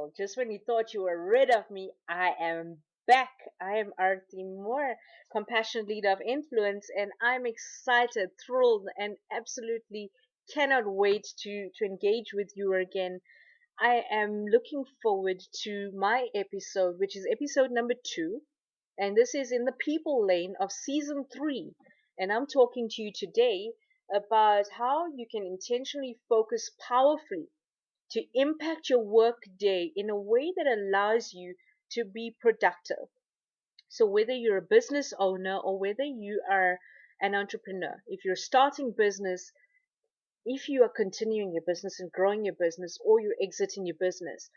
Well, just when you thought you were rid of me, I am back. I am Arthie Moore, compassionate leader of influence, and I'm excited, thrilled, and absolutely cannot wait to engage with you again. I am looking forward to my episode, which is episode number 2, and this is in the people lane of season 3. And I'm talking to you today about how you can intentionally focus powerfully to impact your work day in a way that allows you to be productive. So, whether you're a business owner or whether you are an entrepreneur, if you're starting business, if you are continuing your business and growing your business, or you're exiting your business,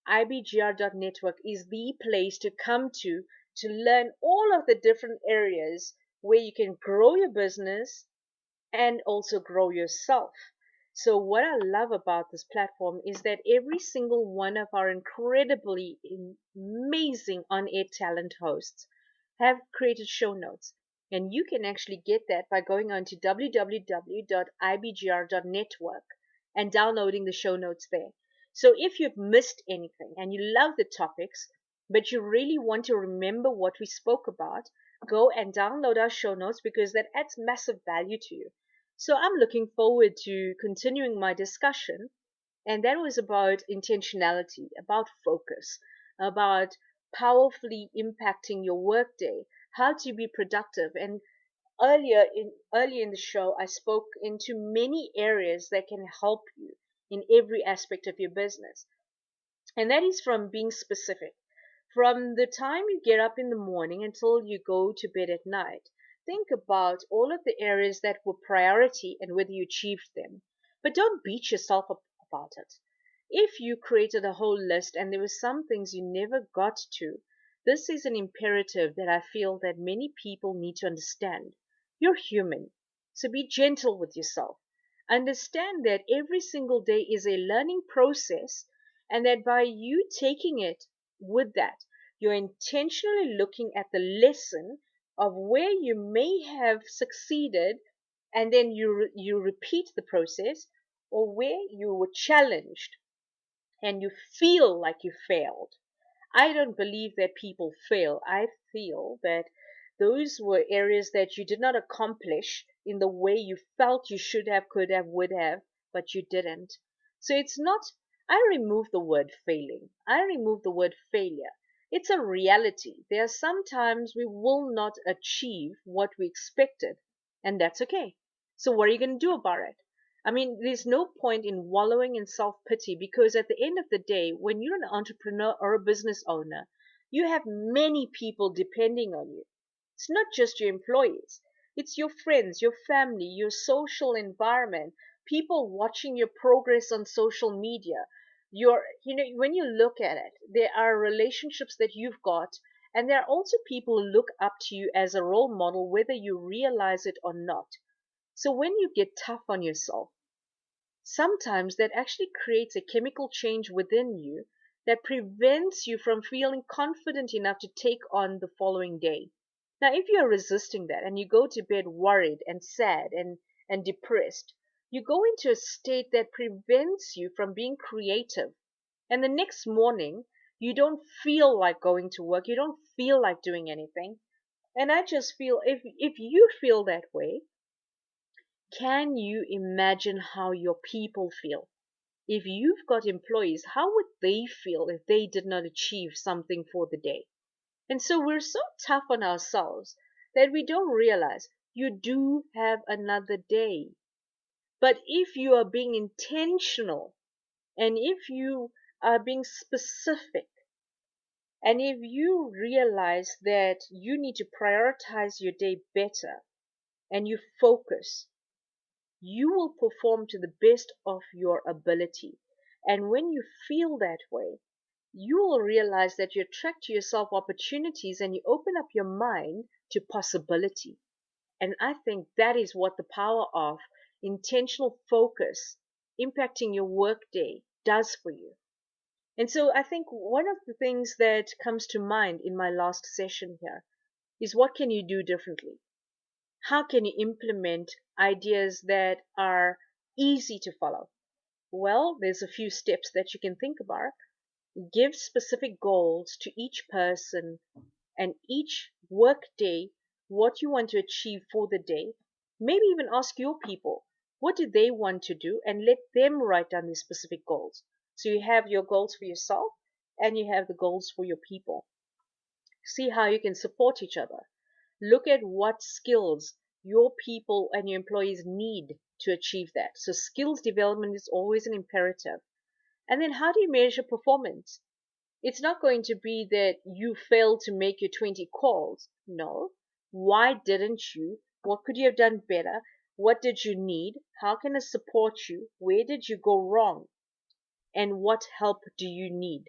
ibgr.network is the place to come to learn all of the different areas where you can grow your business and also grow yourself. So, what I love about this platform is that every single one of our incredibly amazing on air talent hosts have created show notes. And you can actually get that by going on to www.ibgr.network and downloading the show notes there. So, if you've missed anything and you love the topics, but you really want to remember what we spoke about, go and download our show notes because that adds massive value to you. So I'm looking forward to continuing my discussion. And that was about intentionality, about focus, about powerfully impacting your workday, how to be productive. And earlier in the show, I spoke into many areas that can help you in every aspect of your business. And that is from being specific. From the time you get up in the morning until you go to bed at night, think about all of the areas that were priority and whether you achieved them. But don't beat yourself up about it. If you created a whole list and there were some things you never got to, this is an imperative that I feel that many people need to understand. You're human, so be gentle with yourself. Understand that every single day is a learning process and that by you taking it with that, you're intentionally looking at the lesson of where you may have succeeded and then you repeat the process, or where you were challenged and you feel like you failed. I don't believe that people fail. I feel that those were areas that you did not accomplish in the way you felt you should have, could have, would have, but you didn't. So it's not, I remove the word failing. I remove the word failure. It's a reality. There are some times we will not achieve what we expected, and that's okay. So what are you going to do about it? I mean, there's no point in wallowing in self-pity because at the end of the day, when you're an entrepreneur or a business owner, you have many people depending on you. It's not just your employees. It's your friends, your family, your social environment, people watching your progress on social media. When you look at it, there are relationships that you've got, and there are also people who look up to you as a role model, whether you realize it or not. So when you get tough on yourself, sometimes that actually creates a chemical change within you that prevents you from feeling confident enough to take on the following day. Now, if you're resisting that and you go to bed worried and sad and depressed, you go into a state that prevents you from being creative. And the next morning, you don't feel like going to work, you don't feel like doing anything. And I just feel if you feel that way, can you imagine how your people feel? If you've got employees, how would they feel if they did not achieve something for the day? And so we're so tough on ourselves that we don't realize you do have another day. But if you are being intentional and if you are being specific and if you realize that you need to prioritize your day better and you focus, you will perform to the best of your ability. And when you feel that way, you will realize that you attract to yourself opportunities and you open up your mind to possibility. And I think that is what the power of intentional focus impacting your workday does for you. And so I think one of the things that comes to mind in my last session here is what can you do differently? How can you implement ideas that are easy to follow? Well, there's a few steps that you can think about. Give specific goals to each person and each work day, what you want to achieve for the day. Maybe even ask your people, what do they want to do? And let them write down these specific goals. So you have your goals for yourself and you have the goals for your people. See how you can support each other. Look at what skills your people and your employees need to achieve that. So skills development is always an imperative. And then how do you measure performance? It's not going to be that you failed to make your 20 calls. No. Why didn't you? What could you have done better? What did you need? How can I support you? Where did you go wrong? And what help do you need?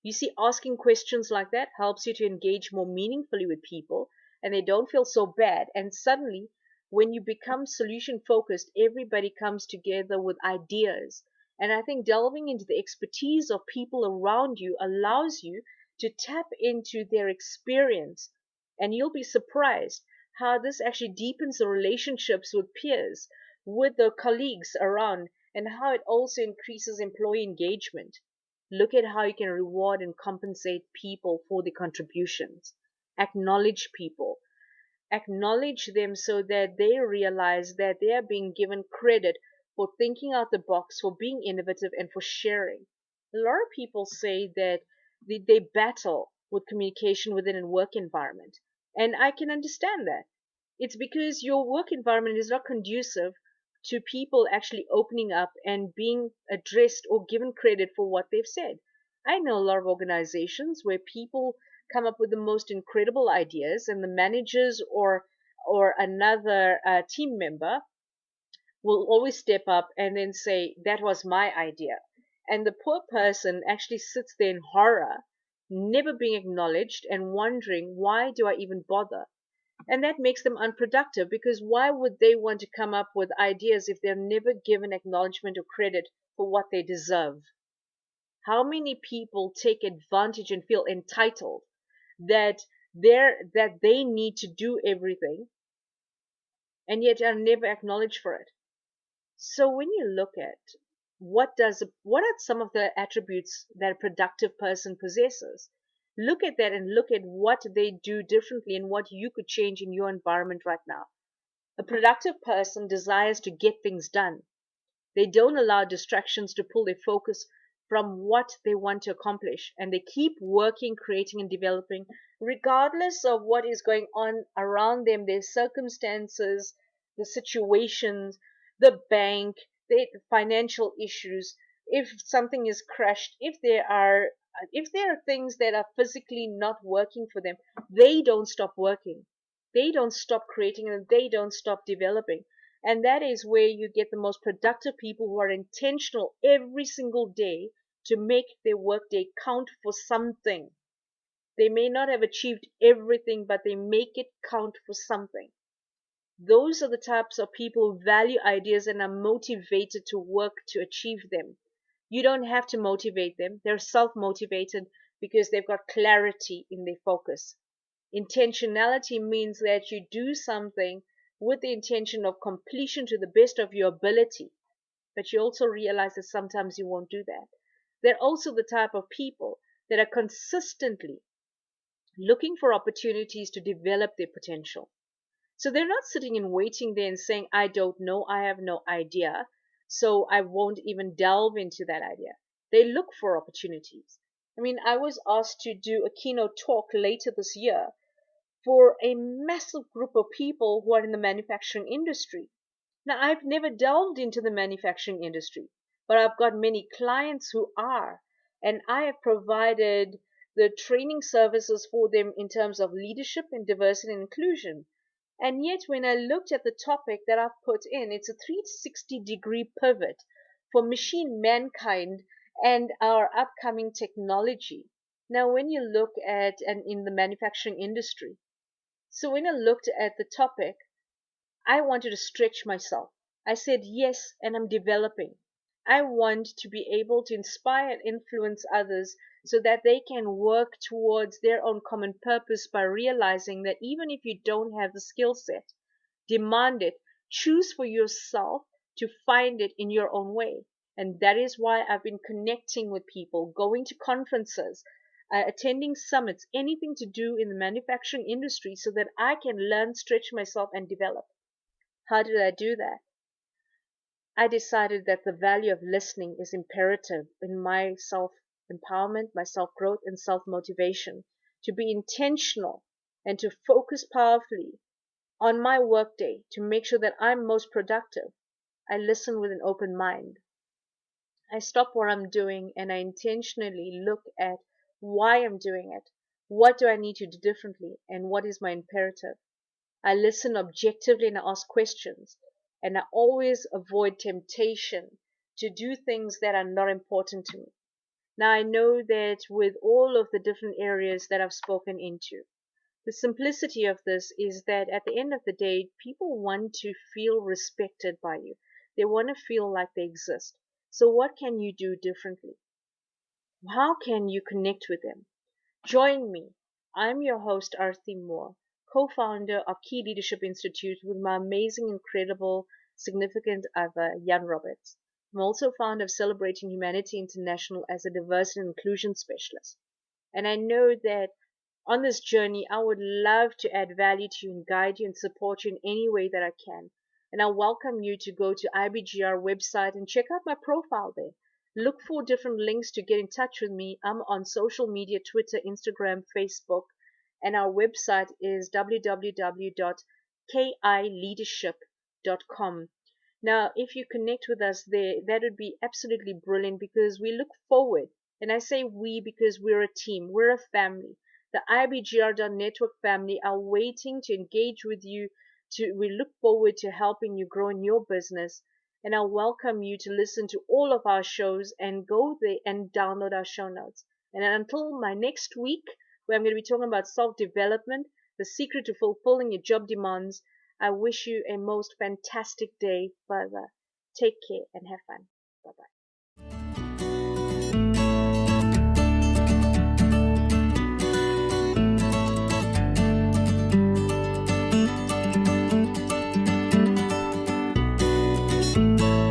You see, asking questions like that helps you to engage more meaningfully with people and they don't feel so bad. And suddenly, when you become solution focused, everybody comes together with ideas. And I think delving into the expertise of people around you allows you to tap into their experience. And you'll be surprised how this actually deepens the relationships with peers, with the colleagues around, and how it also increases employee engagement. Look at how you can reward and compensate people for their contributions. Acknowledge people. Acknowledge them so that they realize that they are being given credit for thinking out the box, for being innovative, and for sharing. A lot of people say that they battle with communication within a work environment. And I can understand that. It's because your work environment is not conducive to people actually opening up and being addressed or given credit for what they've said. I know a lot of organizations where people come up with the most incredible ideas and the managers or another team member will always step up and then say, that was my idea. And the poor person actually sits there in horror, never being acknowledged and wondering, why do I even bother? And that makes them unproductive because why would they want to come up with ideas if they're never given acknowledgement or credit for what they deserve? How many people take advantage and feel entitled that they need to do everything and yet are never acknowledged for it? So when you look at what are some of the attributes that a productive person possesses, look at that and look at what they do differently and what you could change in your environment right now. A productive person desires to get things done. They don't allow distractions to pull their focus from what they want to accomplish, and they keep working, creating, and developing regardless of what is going on around them, their circumstances, the situations, the bank, the financial issues. If something is crushed, if there are things that are physically not working for them, they don't stop working. They don't stop creating and they don't stop developing. And that is where you get the most productive people who are intentional every single day to make their workday count for something. They may not have achieved everything, but they make it count for something. Those are the types of people who value ideas and are motivated to work to achieve them. You don't have to motivate them. They're self-motivated because they've got clarity in their focus. Intentionality means that you do something with the intention of completion to the best of your ability, but you also realize that sometimes you won't do that. They're also the type of people that are consistently looking for opportunities to develop their potential. So they're not sitting and waiting there and saying, I don't know, I have no idea, so I won't even delve into that idea. They look for opportunities. I mean, I was asked to do a keynote talk later this year for a massive group of people who are in the manufacturing industry. Now, I've never delved into the manufacturing industry, but I've got many clients who are, and I have provided the training services for them in terms of leadership and diversity and inclusion. And yet, when I looked at the topic that I've put in, it's a 360-degree pivot for machine mankind and our upcoming technology. Now, when you look at and in the manufacturing industry, so when I looked at the topic, I wanted to stretch myself. I said yes, and I'm developing. I want to be able to inspire and influence others so that they can work towards their own common purpose by realizing that even if you don't have the skill set, demand it, choose for yourself to find it in your own way. And that is why I've been connecting with people, going to conferences, attending summits, anything to do in the manufacturing industry so that I can learn, stretch myself, and develop. How did I do that? I decided that the value of listening is imperative in my self empowerment, my self growth, and self motivation. To be intentional and to focus powerfully on my workday to make sure that I'm most productive, I listen with an open mind. I stop what I'm doing and I intentionally look at why I'm doing it. What do I need to do differently? And what is my imperative? I listen objectively and I ask questions. And I always avoid temptation to do things that are not important to me. Now I know that with all of the different areas that I've spoken into, the simplicity of this is that at the end of the day, people want to feel respected by you. They want to feel like they exist. So what can you do differently? How can you connect with them? Join me. I'm your host, Arthie Moore, co-founder of Key Leadership Institute with my amazing, incredible, significant other, Moore-Robberts. I'm also founder of Celebrating Humanity International as a diversity and inclusion specialist. And I know that on this journey, I would love to add value to you and guide you and support you in any way that I can. And I welcome you to go to IBGR website and check out my profile there. Look for different links to get in touch with me. I'm on social media, Twitter, Instagram, Facebook, and our website is www.kileadership.com. Now, if you connect with us there, that would be absolutely brilliant because we look forward. And I say we because we're a team, we're a family. The IBGR Network family are waiting to engage with you. We look forward to helping you grow in your business. And I welcome you to listen to all of our shows and go there and download our show notes. And until my next week, where I'm going to be talking about self-development, the secret to fulfilling your job demands, I wish you a most fantastic day further. Take care and have fun. Bye-bye.